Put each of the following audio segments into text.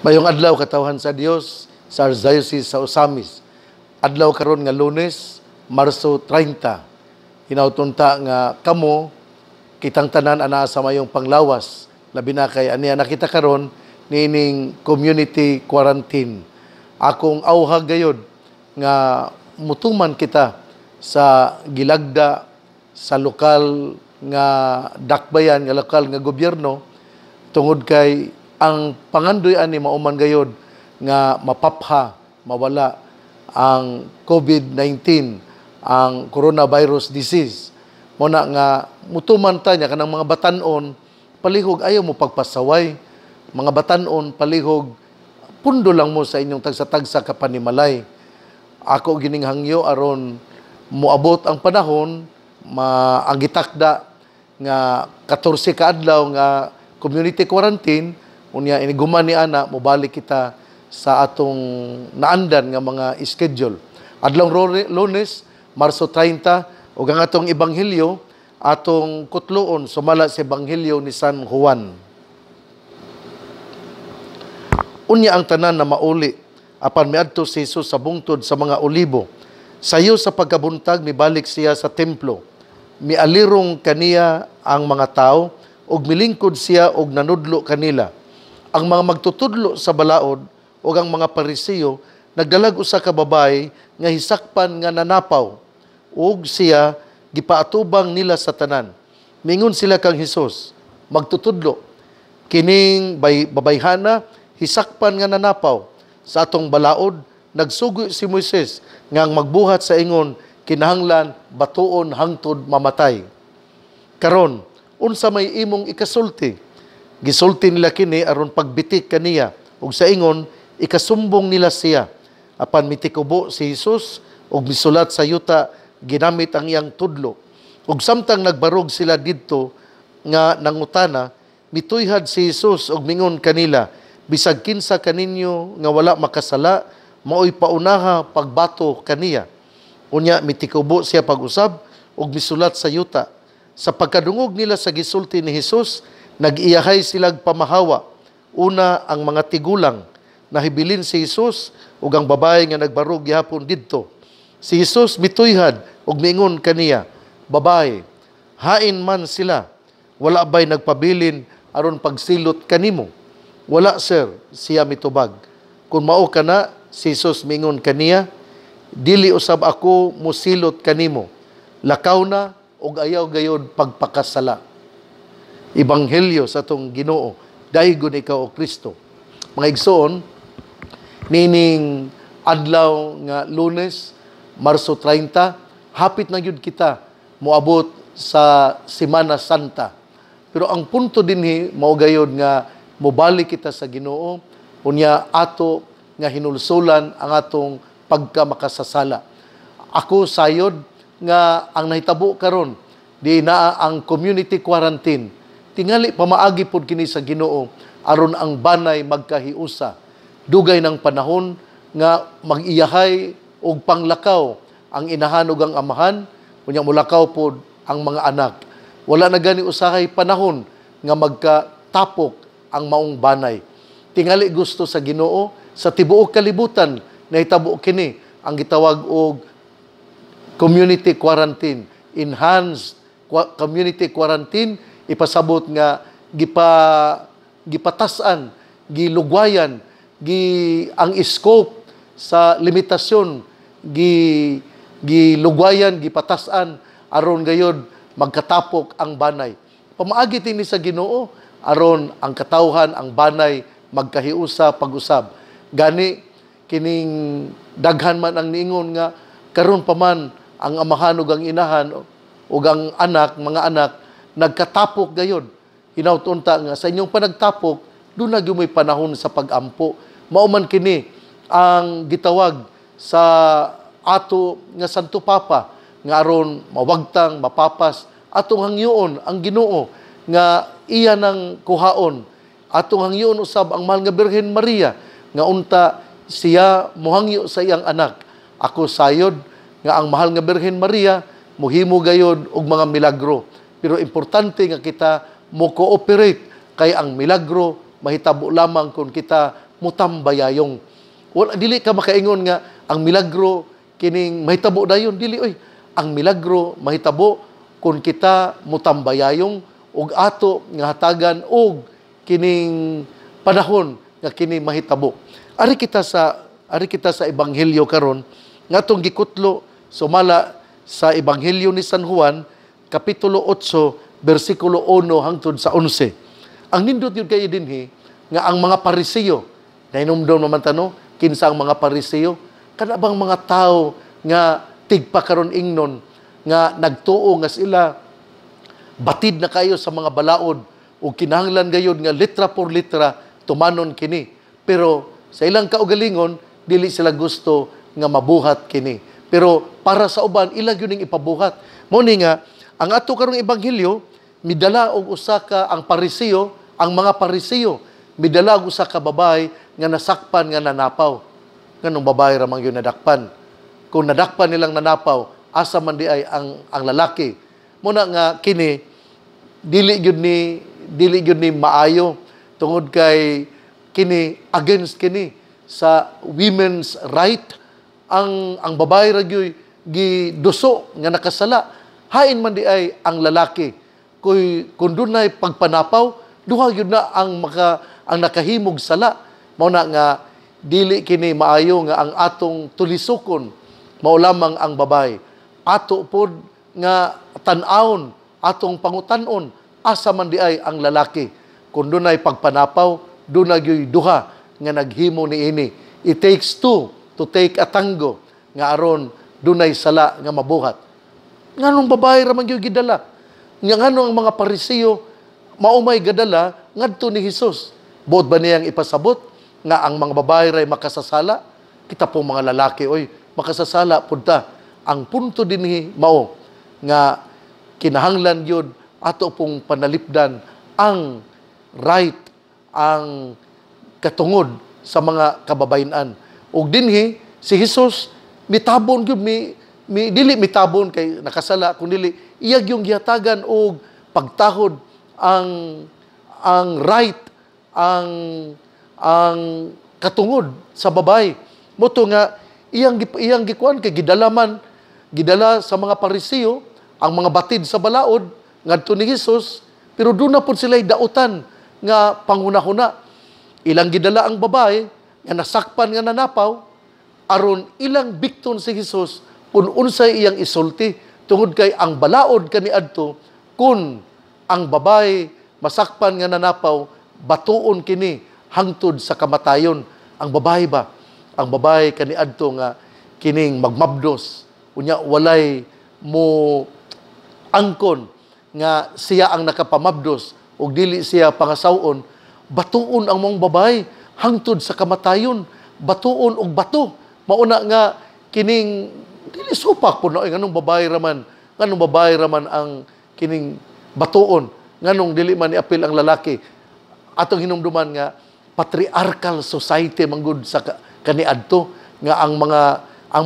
Mayong adlaw katawhan sa Dios sa Archdiocese sa Osamis. Adlaw karon nga Lunes, Marso 30. Hinautunta nga kamo kitang tanan ana sa mayong panglawas. Labi na kay aniya nakita karon nining community quarantine. Akong awhag gayod nga mutuman kita sa gilagda sa lokal nga dakbayan nga lokal nga gobyerno tungod kay ang pangandoy ani mauman gayod nga mapapha, mawala ang COVID-19, ang coronavirus disease. Muna nga mutuman ta niya kanang mga batanon palihog ayaw mo pagpasaway. Mga batanon palihog pundo lang mo sa inyong tagsa-tagsa kapanimalay. Ako gining hangyo aron moabot ang panahon ang gitakda nga 14 ka adlaw nga community quarantine. Unya iniguman ni ana mobalik kita sa atong naandan nga mga schedule. Adlaw Lunes, Marso 30 ug ang atong ebanghelyo atong kutloon sumala sa ebanghelyo ni San Juan. Unya ang tanan na mauli apan miadto si Jesus sa bungtod sa mga olibo. Sayo sa pagkabuntag mibalik siya sa templo. Mialirong kaniya ang mga tao ug milingkod siya ug nanudlo kanila. Ang mga magtutudlo sa balaod o ang mga Parisiyo nagdalag usa ka babae nga hisakpan nga nanapaw ug siya gipaatubang nila sa tanan. Mingon sila kang Hesus, magtutudlo kining babayhana hisakpan nga nanapaw sa atong balaod nagsugo si Moises nga ang magbuhat sa ingon kinahanglan batuon hangtod mamatay. Karon unsa may imong ikasulti? Gisulti nila kini aron pagbitik kaniya ug sa ingon ikasumbong nila siya. Apan mitikubo si Jesus ug misulat sa yuta ginamit ang iyang tudlo. Ug samtang nagbarog sila didto nga nangutana, mituyhad si Jesus ug mingon kanila, bisag kinsa kaninyo nga wala makasala, maoy paunaha pagbato kaniya. Unya mitikubo siya pag-usab ug misulat sa yuta. Sa pagkadungog nila sa gisulti ni Jesus, nag-iyahay silag pamahawa. Una ang mga tigulang, nahibilin si Jesus ug ang babae nga nagbarog gihapon didto. Si Jesus mituyhad ug miingon kaniya, babae, hain man sila, wala ba'y nagpabilin aron pagsilot kanimo? Wala sir, siya mitubag. Kung mao kana, si Jesus miingon kaniya, dili usab ako musilot kanimo. Lakaw na ug ayaw gayod pagpakasala. Ebanghelyo sa atong Ginoo, dahigon ikaw o Kristo. Mga igsoon, nining adlaw nga Lunes, Marso 30, hapit na yun kita moabot sa Semana Santa. Pero ang punto dinhi mao gayod nga mobalik kita sa Ginoo, unya ato nga hinulsulan ang atong pagkamakasasala. Ako sayod nga ang nahitabo karon di naa ang community quarantine. Tingali pamaagi pod kini sa Ginoo aron ang banay magkahiusa. Dugay ng panahon nga mag-iyahay og panglakaw ang inahan ug ang amahan, unya mulakaw pod ang mga anak. Wala na gani usahay panahon nga magkatapok ang maong banay. Tingali gusto sa Ginoo sa tibuok kalibutan nahitabo kini ang gitawag og community quarantine, enhanced community quarantine, ipasabot nga gipatasan, gilugwayan, ang scope sa limitasyon gilugwayan, gipatasan aron gayod magkatapok ang banay. Pamaagi ini sa Ginoo aron ang katawhan, ang banay magkahiusa pag-usab. Gani kining daghan man ang niingon nga karon pa man ang amahan ug ang inahan ug ang anak, mga anak nagkatapok gayod. Hinautunta nga sa inyong panagtapok, doon na may panahon sa pag-ampo. Mauman kini ang gitawag sa ato nga Santo Papa nga aron mawagtang, mapapas atong hangyoon ang Ginoo nga iya nang kuhaon. Atong hangyoon usab ang mahal nga Birhen Maria nga unta siya mohangyo sa iyang anak. Ako sayod nga ang mahal nga Birhen Maria mohimo gayod og mga milagro. Pero importante nga kita mo cooperate kay ang milagro mahitabo lamang kung kita mutambayayong. Wala, dili ka makaingon nga ang milagro kining mahitabo dayon, dili oy. Ang milagro mahitabo kung kita mutambayayong ug ato nga hatagan og kining panahon nga kini mahitabo. Ari kita sa ebanghelyo karon ngatong gikutlo sumala sa ebanghelyo ni San Juan kapitulo 8 bersikulo 1 hangtod sa 11. Ang nindot yun kayo dinhi nga ang mga Pariseo, nainumdom naman tano, kinsa ang mga Pariseo? Kana bang mga tao nga tigpa karon ingnon nga nagtuo nga sila batid na kayo sa mga balaod o kinahanglan gayud nga litra por litra tumanon kini. Pero sa ilang kaugalingon dili sila gusto nga mabuhat kini. Pero para sa uban ilang yun ning ipabuhat. Mao ni nga ang ato karong ebanghelyo midala og usa ka ang Pariseo, ang mga Pariseo midala og usa ka babae nga nasakpan nga nanapaw. Nganong babae ra man gyud nadakpan. Kung nadakpan nilang nanapaw, asa man di ay ang lalaki. Muna nga kini dili gyud ni maayo tungod kay kini against kini sa women's right. Ang babae ra gyud giduso nga nakasala. Hain man di ay ang lalaki. Kung dunay pagpanapaw, duha gyud na ang nakahimog sala. Mao na nga dili kini maayo nga ang atong tulisokon mao lamang ang babae. Ato pod nga tan-awon, atong pangutan-on asa man di ay ang lalaki. Kung dunay pagpanapaw, dunay gyud duha nga naghimo niini. It takes two to take a tango nga aron dunay sala nga mabuhat. Nganong babae ra man gyud gidala? Nganong ang mga Pariseo maumay gadala ngadto ni Hesus? Buot ba niyang ipasabot nga ang mga babae ray makasasala? Kita po mga lalaki, oy, makasasala punta. Ang punto dinhi mao nga kinahanglan yun ato pong panalipdan ang right, ang katungod sa mga kababayan. Ug dinhi si Hesus mitabon gyud dili mitabon kay nakasala kundi iyag yung gihatagan og pagtahod ang right, ang katungod sa babay. Moto nga iyang gikuan kay gidala sa mga Pariseo ang mga batid sa balaod ngadto ni Hesus, pero doon na po sila dautan nga panghuna-huna. Ilang gidala ang babae nga nasakpan nga nanapaw aron ilang bikton si Hesus kung unsay iyang isulti tungod kay ang balaod kaniadto kun ang babae masakpan nga nanapaw batuon kini hangtod sa kamatayon. Ang babae ba? Ang babae kaniadto nga kining magmabdos unya walay mo angkon nga siya ang nakapamabdos ug dili siya pangasawon, batuon ang mong babae hangtod sa kamatayon. Batuon og bato. Mauna nga kining dili supak po na nganong babae raman ang kining batuon, nganong dili man iapil ang lalaki. Atong hinumduman nga patriarchal society manggod sa kaniadto nga ang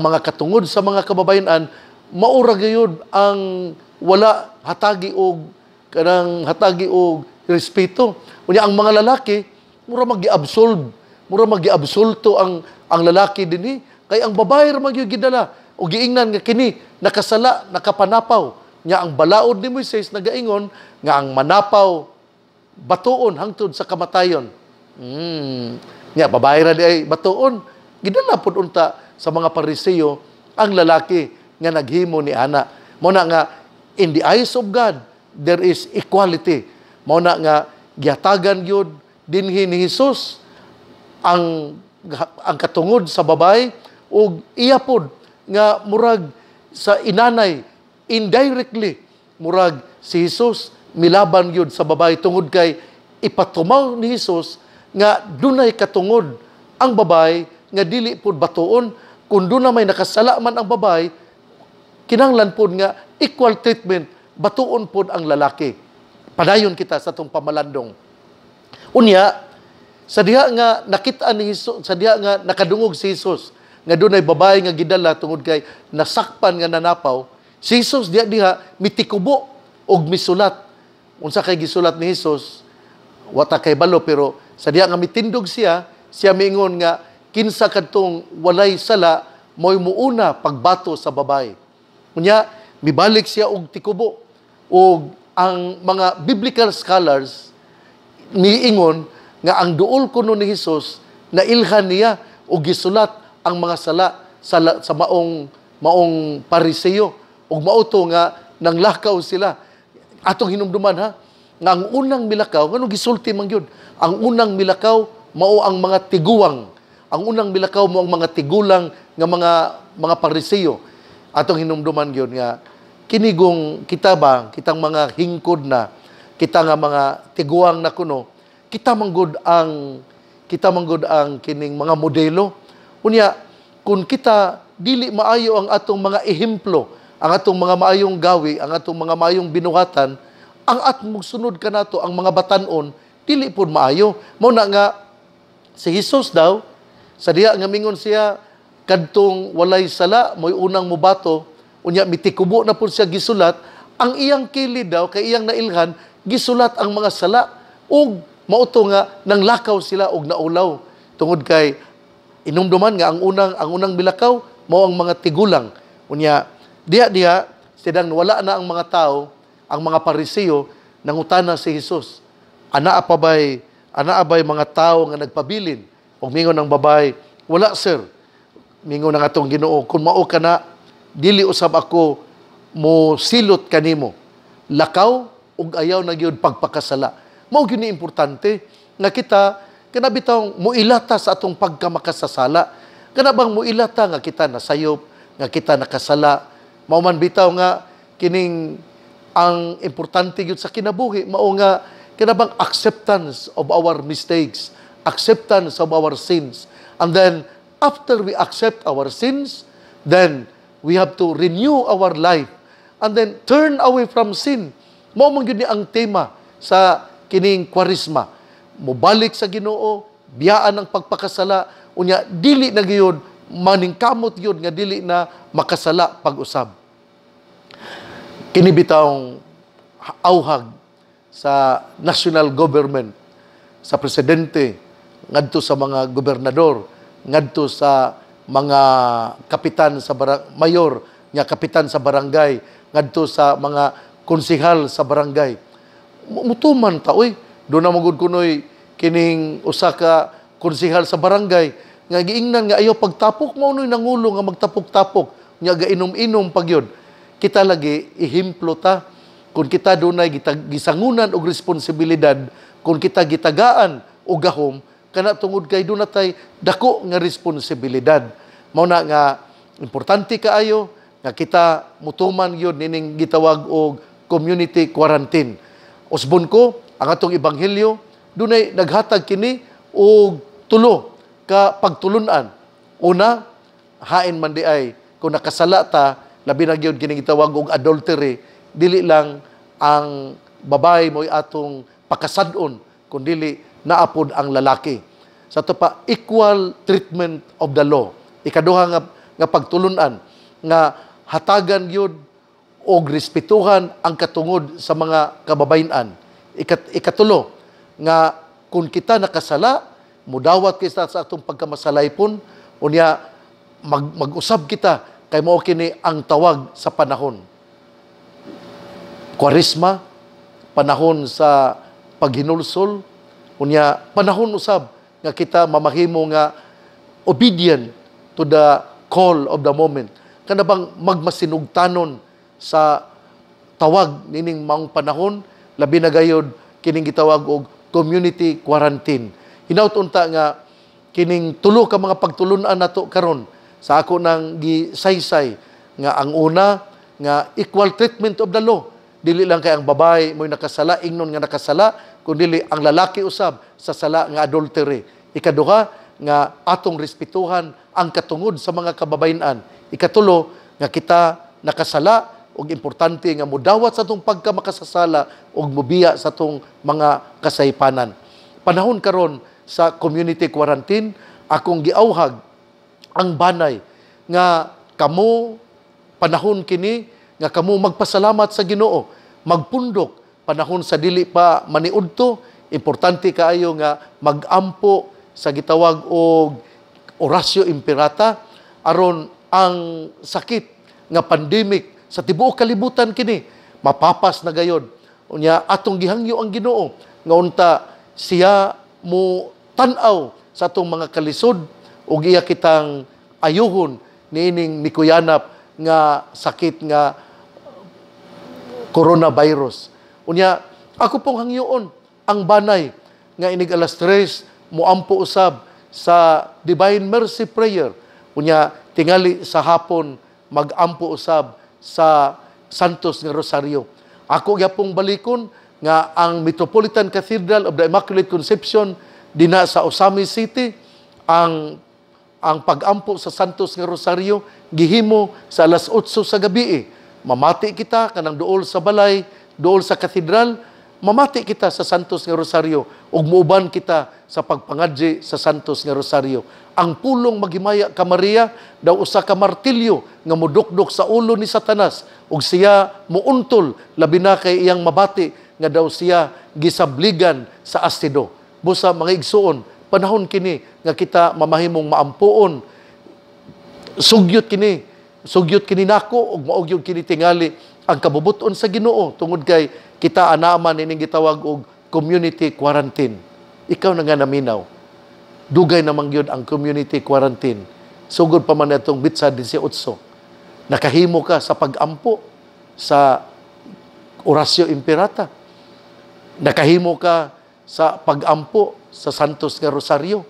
mga katungod sa mga kababayan maura gayud ang wala hatagi og respeto. Unya ang mga lalaki mura magi-absolto ang lalaki dinhi kay ang babae ra magyud gidala o giingnan nga kini nakasala, nakapanapaw. Nya ang balaod ni Moises nagaingon nga ang manapaw batuon hangtod sa kamatayon. Nya babae ra di ay batuon. Gidala pud unta sa mga Pariseo ang lalaki nga naghimo ni ana. Mao na nga in the eyes of God there is equality. Mao na nga gihatagan gyud dinhi ni Hesus ang katungod sa babae ug iya pod nga murag sa inanay indirectly murag si Hesus milaban gyud sa babae tungod kay ipatumaw ni Hesus nga dunay katungod ang babae nga dili pod batuon. Kung doon na may nakasala man ang babae, kinahanglan pod nga equal treatment, batuon pod ang lalaki. Padayon kita sa tong pamalandong. Unya, sa diha nga nakita ni Hesus, sa diha nga nakadungog si Hesus, nga doon ay babae nga gidala tungod kay nasakpan nga nanapaw, si Hesus diha mitikubo og misulat. Unsa kay gisulat ni Hesus, wata kay balo, pero sa diha nga mitindog siya, siya miingon nga kinsa kadtong walay sala mo'y muuna pagbato sa babae. Unya mibalik siya og tikubo, og ang mga biblical scholars niingon nga ang duol kuno ni Hesus na ilhan niya og gisulat ang mga sala sa maong Pariseo, og mauto nga nanglakaw sila. Atong hinumduman ha, nga ang unang milakaw, ngano gisulti man gyud, ang unang milakaw mao ang mga tiguwang. Ang unang milakaw mo ang mga tigulang nga mga Pariseo. Atong hinumduman gyud nga kinigong kita ba, kitang mga hingkod na, kita nga mga tiguang na kuno, kita manggod ang kining mga modelo. Unya, kung kita dili maayo ang atong mga ehemplo, ang atong mga maayong gawi, ang atong mga maayong binuhatan, ang atong sunod ka nato, ang mga batanon, dili po maayo. Mao na nga, si Jesus daw, sa diha nga mingon siya, kadtong walay sala, mo'y unang mubato, unya mitikubo na po siya gisulat, ang iyang kilid daw, kay iyang nailhan, gisulat ang mga sala, ug mauto nga, nanglakaw sila og naulaw. Tungod kay, inumduman nga, ang unang milakaw, mao ang mga tigulang. Unya, diha, sidang wala na ang mga tao, ang mga Pariseo, nangutana si Jesus. Ana abay mga tao nga nagpabilin, og mingon ng babay, wala sir, mingon ng atong Ginoo, kung mao ka na, dili usab ako mo silot kanimo. Lakaw ug ayaw na gyud pagpakasala. Mao gyud ni importante nga kita kanabitaw muilata sa atong pagkamakasasala. Kanabang muilata nga kita nasayop, nga kita nakasala. Mao man bitaw nga kining ang importante gyud sa kinabuhi mao nga kanabang acceptance of our mistakes, acceptance of our sins. And then after we accept our sins, then we have to renew our life and then turn away from sin. Mao man gyud ni ang tema sa kining Kwaresma. Mobalik sa Ginoo, biyaan ang pagpakasala, unya dili na gyud maningkamot gyud nga dili na makasala pag-usab. Kini bitawng auhag sa national government, sa presidente, ngadto sa mga gobernador, ngadto sa mga kapitan sa mayor, nga kapitan sa barangay, ngadto sa mga konsehal sa barangay. Mutuman ta, oy, do na magud kunoy kining usa ka konsehal sa barangay nga giingnan nga ayaw pagtapok, mao noy nangulo nga magtapok-tapok, nga gainom-inom pagyod. Kita lagi ehemplo ta kung kita dunay gisangunan og responsibilidad, kung kita gitagaan og gahom, kana tungod kay doon natay dako nga responsibilidad. Mao na nga importante kaayo nga kita mutuman yun nining gitawag og community quarantine. Usbon ko ang atong ebanghelyo dunay naghatag kini og tulo ka pagtulunan. Una, hain man di ay kung nakasala ta, labi na gyud kini gitawag og adultery, dili lang ang babae mo'y atong pakasad-on, kundi naapod ang lalaki. Sa ito pa, equal treatment of the law. Ikaduha nga pagtulunan, nga hatagan yun o respetuhan ang katungod sa mga kababayan. Ikatulo, nga kung kita nakasala, mudawat kita sa atong pagkamasalaypon, unya mag-usab kita, kay mao kini ang tawag sa panahon. Kwaresma, panahon sa paghinulsol, unya panahon usab nga kita mamahimo nga obedient to the call of the moment. Kana bang magmasinugtanon sa tawag nining maong panahon, labi na gayod kining gitawag og community quarantine. Hinaut-unta nga kining tulo ka mga pagtulunan nato karon sa ako nang gisaysay nga ang una nga equal treatment of the law. Dili lang kay ang babae mo'y nakasala, ingnon nga nakasala, kundi ang lalaki usab sa sala nga adultery. Ikaduha, nga atong respetuhan ang katungod sa mga kababayan. Ikatulo, nga kita nakasala, ug importante nga mudawat sa atong pagkamakasasala ug mubiya sa atong mga kasaypanan. Panahon karon sa community quarantine, akong giauhag ang banay nga kamo panahon kini nga kamo magpasalamat sa Ginoo, magpundok panahon sa dili pa maniudto, importante kaayo nga magampo sa gitawag og Oratio Imperata aron ang sakit nga pandemic sa tibuok kalibutan kini mapapas na gayod. Unya atong gihangyo ang Ginoo nga unta siya mo tan-aw sa atong mga kalisod ug iya kitang ayuhon niining mikuyanap nga sakit nga coronavirus. Unya ako pong hangyoon ang banay nga inig alas 3 moampo usab sa Divine Mercy Prayer. Unya tingali sa hapon magampo usab sa Santos nga Rosario. Ako gyapong balikon nga ang Metropolitan Cathedral of the Immaculate Conception dina sa Osami City ang pagampo sa Santos nga Rosario gihimo sa alas 8 sa gabi. Mamati kita kanang duol sa balay, duol sa katedral, mamati kita sa Santos nga Rosario ug muuban kita sa pagpangadji sa Santos nga Rosario. Ang pulong maghimaya ka Maria daw usa ka martilyo nga modukdok sa ulo ni Satanas ug siya muuntol labi na kay iyang mabati nga daw siya gisabligan sa astido. Busa mga igsuon, panahon kini nga kita mamahimong maampuon. Sugyot kini nako ug maugyod kini tingali ang kabubuton sa Ginoo tungod kay kita anaaman ining gitawag og community quarantine. Ikaw na nga naminaw. Dugay namang gyud ang community quarantine. Sugod pa man atong bitsa 18. Nakahimo ka sa pagampo sa Oratio Imperata. Nakahimo ka sa pagampo sa Santos nga Rosario.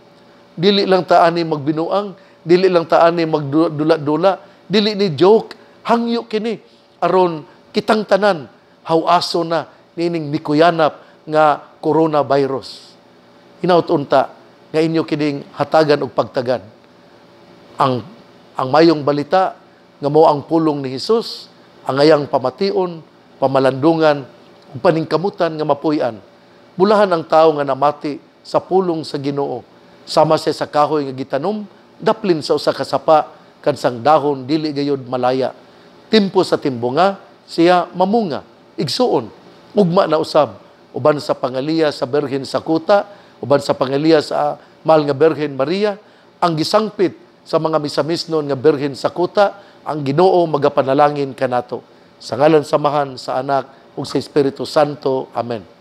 Dili lang taani magbinuang, dili lang taani magdula-dula, dili ni joke, hangyo kini aron kitang tanan hawaso na nining mikuyanap nga coronavirus. Hinaut-unta nga inyo kining hatagan og pagtagan. Ang mayong balita nga mao ang pulong ni Hesus, ang ayang pamation, pamalandungan ug paningkamutan nga mapuy-an. Bulahan ang tawo nga namati sa pulong sa Ginoo. Sama siya sa kahoy nga gitanom, daplin sa usa ka sapa kansang dahon dili gayud malaya. Timpo sa timbunga siya mamunga, igsuon, ugma na usab uban sa pangaliya sa Birhen sa Kuta, uban sa pangaliya sa mahal nga Birhen Maria, ang gisangpit sa mga misamisnon nga Birhen sa Kuta, ang Ginoo magapanalangin kanato. Sa ngalan samahan sa Anak ug sa Espiritu Santo. Amen.